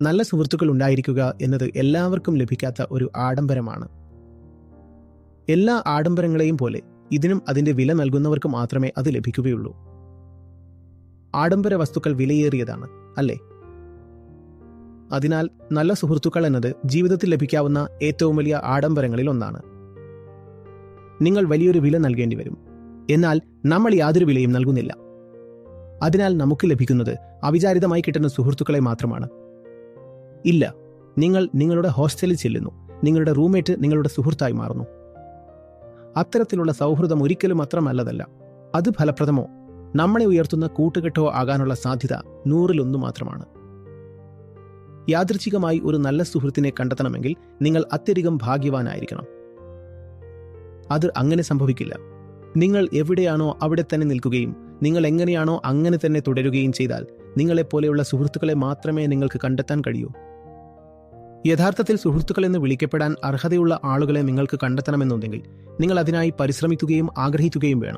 നല്ല സുഹൃത്തുക്കൾ ഉണ്ടായിരിക്കുക എന്നത് എല്ലാവർക്കും ലഭിക്കാത്ത ഒരു ആഡംബരമാണ്. എല്ലാ ആഡംബരങ്ങളെയും പോലെ ഇതിനും അതിന്റെ വില നൽകുന്നവർക്ക് മാത്രമേ അത് ലഭിക്കുകയുള്ളൂ. ആഡംബര വസ്തുക്കൾ വിലയേറിയതാണ്, അല്ലേ? അതിനാൽ നല്ല സുഹൃത്തുക്കൾ എന്നത് ജീവിതത്തിൽ ലഭിക്കാവുന്ന ഏറ്റവും വലിയ ആഡംബരങ്ങളിൽ ഒന്നാണ്. നിങ്ങൾ വലിയൊരു വില നൽകേണ്ടി വരും, എന്നാൽ നമ്മൾ യാതൊരു വിലയും നൽകുന്നില്ല. അതിനാൽ നമുക്ക് ലഭിക്കുന്നത് അവിചാരിതമായി കിട്ടുന്ന സുഹൃത്തുക്കളെ മാത്രമാണ്. ഇല്ല, നിങ്ങൾ നിങ്ങളുടെ ഹോസ്റ്റലിൽ ചെല്ലുന്നു, നിങ്ങളുടെ റൂംമേറ്റ് നിങ്ങളുടെ സുഹൃത്തായി മാറുന്നു. അത്തരത്തിലുള്ള സൗഹൃദം ഒരിക്കലും അത്ര നല്ലതല്ല. അത് ഫലപ്രദമോ നമ്മളെ ഉയർത്തുന്ന കൂട്ടുകെട്ടോ ആകാനുള്ള സാധ്യത 100-1 മാത്രമാണ്. യാദൃച്ഛികമായി ഒരു നല്ല സുഹൃത്തിനെ കണ്ടെത്തണമെങ്കിൽ നിങ്ങൾ അത്യധികം ഭാഗ്യവാനായിരിക്കണം. അത് അങ്ങനെ സംഭവിക്കില്ല. നിങ്ങൾ എവിടെയാണോ അവിടെ തന്നെ നിൽക്കുകയും നിങ്ങൾ എങ്ങനെയാണോ അങ്ങനെ തന്നെ തുടരുകയും ചെയ്താൽ നിങ്ങളെപ്പോലെയുള്ള സുഹൃത്തുക്കളെ മാത്രമേ നിങ്ങൾക്ക് കണ്ടെത്താൻ കഴിയൂ. യഥാർത്ഥത്തിൽ സുഹൃത്തുക്കളെന്ന് വിളിക്കപ്പെടാൻ അർഹതയുള്ള ആളുകളെ നിങ്ങൾക്ക് കണ്ടെത്തണമെന്നുണ്ടെങ്കിൽ നിങ്ങൾ അതിനായി പരിശ്രമിക്കുകയും ആഗ്രഹിക്കുകയും വേണം.